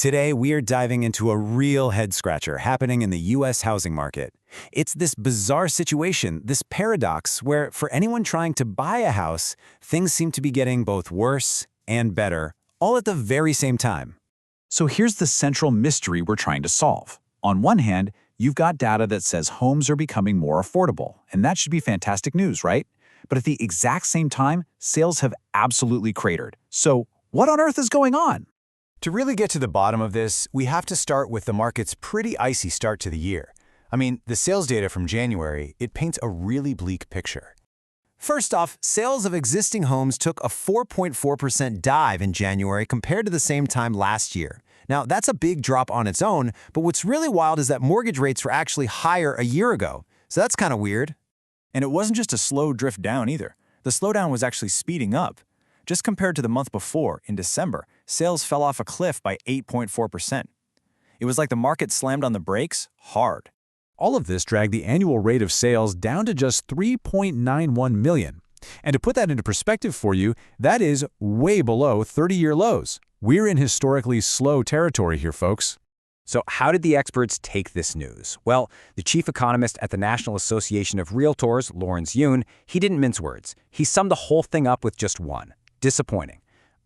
Today, we are diving into a real head-scratcher happening in the U.S. housing market. It's this bizarre situation, this paradox, where for anyone trying to buy a house, things seem to be getting both worse and better, all at the very same time. So here's the central mystery we're trying to solve. On one hand, you've got data that says homes are becoming more affordable, and that should be fantastic news, right? But at the exact same time, sales have absolutely cratered. So what on earth is going on? To really get to the bottom of this, we have to start with the market's pretty icy start to the year. I mean, the sales data from January, it paints a really bleak picture. First off, sales of existing homes took a 4.4% dive in January compared to the same time last year. Now, that's a big drop on its own, but what's really wild is that mortgage rates were actually higher a year ago. So that's kind of weird. And it wasn't just a slow drift down either. The slowdown was actually speeding up. Just compared to the month before, in December, sales fell off a cliff by 8.4%. It was like the market slammed on the brakes hard. All of this dragged the annual rate of sales down to just 3.91 million. And to put that into perspective for you, that is way below 30-year lows. We're in historically slow territory here, folks. So how did the experts take this news? Well, the chief economist at the National Association of Realtors, Lawrence Yun, he didn't mince words. He summed the whole thing up with just one: disappointing.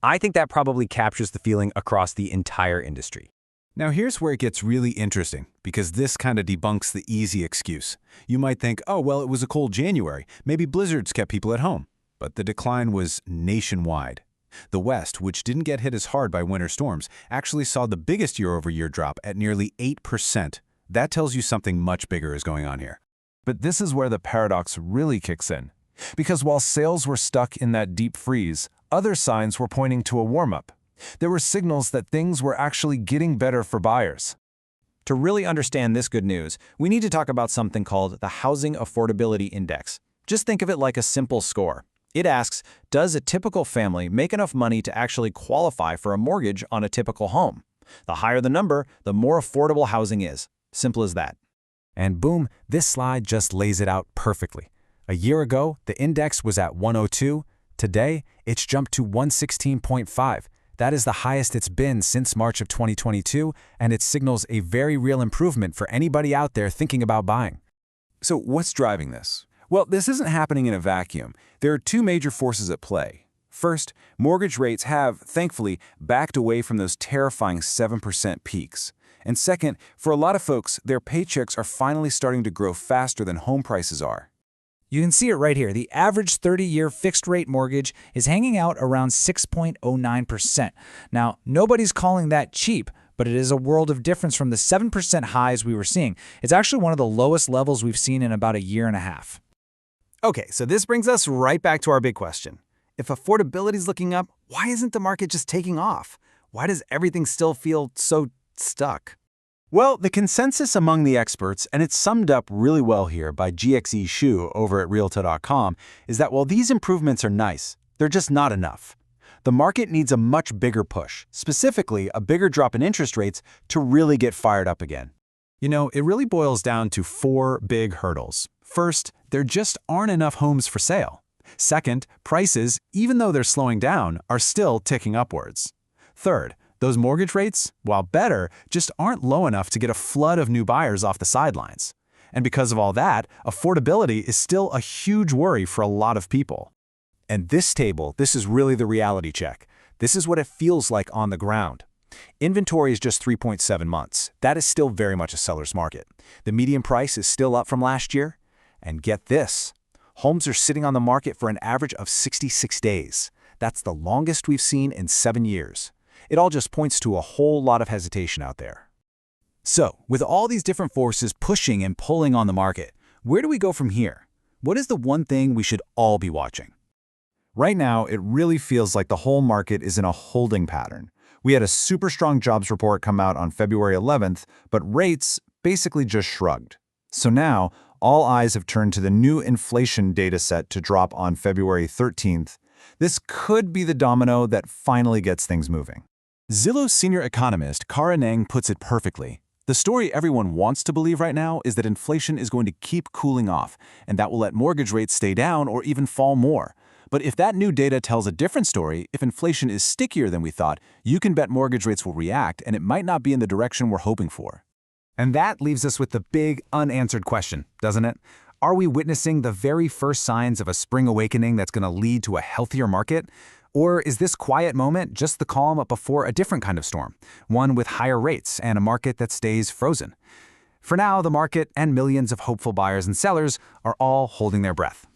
I think that probably captures the feeling across the entire industry. Now here's where it gets really interesting, because this kind of debunks the easy excuse. You might think, oh, well, it was a cold January. Maybe blizzards kept people at home. But the decline was nationwide. The West, which didn't get hit as hard by winter storms, actually saw the biggest year-over-year drop at nearly 8%. That tells you something much bigger is going on here. But this is where the paradox really kicks in. Because while sales were stuck in that deep freeze, other signs were pointing to a warm-up. There were signals that things were actually getting better for buyers. To really understand this good news, we need to talk about something called the Housing Affordability Index. Just think of it like a simple score. It asks, does a typical family make enough money to actually qualify for a mortgage on a typical home? The higher the number, the more affordable housing is. Simple as that. And boom, this slide just lays it out perfectly. A year ago, the index was at 102. Today, it's jumped to 116.5. That is the highest it's been since March of 2022, and it signals a very real improvement for anybody out there thinking about buying. So what's driving this? Well, this isn't happening in a vacuum. There are two major forces at play. First, mortgage rates have, thankfully, backed away from those terrifying 7% peaks. And second, for a lot of folks, their paychecks are finally starting to grow faster than home prices are. You can see it right here. The average 30-year fixed-rate mortgage is hanging out around 6.09%. Now, nobody's calling that cheap, but it is a world of difference from the 7% highs we were seeing. It's actually one of the lowest levels we've seen in about a year and a half. Okay, so this brings us right back to our big question. If affordability is looking up, why isn't the market just taking off? Why does everything still feel so stuck? Well, the consensus among the experts, and it's summed up really well here by GXE Shu over at Realtor.com, is that while these improvements are nice, they're just not enough. The market needs a much bigger push, specifically a bigger drop in interest rates, to really get fired up again. You know, it really boils down to four big hurdles. First, there just aren't enough homes for sale. Second, prices, even though they're slowing down, are still ticking upwards. Third, those mortgage rates, while better, just aren't low enough to get a flood of new buyers off the sidelines. And because of all that, affordability is still a huge worry for a lot of people. And this table, this is really the reality check. This is what it feels like on the ground. Inventory is just 3.7 months. That is still very much a seller's market. The median price is still up from last year. And get this, homes are sitting on the market for an average of 66 days. That's the longest we've seen in 7 years. It all just points to a whole lot of hesitation out there. So, with all these different forces pushing and pulling on the market, where do we go from here? What is the one thing we should all be watching? Right now, it really feels like the whole market is in a holding pattern. We had a super strong jobs report come out on February 11th, but rates basically just shrugged. So now, all eyes have turned to the new inflation data set to drop on February 13th. This could be the domino that finally gets things moving. Zillow's senior economist, Kara Nang, puts it perfectly. The story everyone wants to believe right now is that inflation is going to keep cooling off, and that will let mortgage rates stay down or even fall more. But if that new data tells a different story, if inflation is stickier than we thought, you can bet mortgage rates will react, and it might not be in the direction we're hoping for. And that leaves us with the big, unanswered question, doesn't it? Are we witnessing the very first signs of a spring awakening that's going to lead to a healthier market? Or is this quiet moment just the calm up before a different kind of storm, one with higher rates and a market that stays frozen? For now, the market and millions of hopeful buyers and sellers are all holding their breath.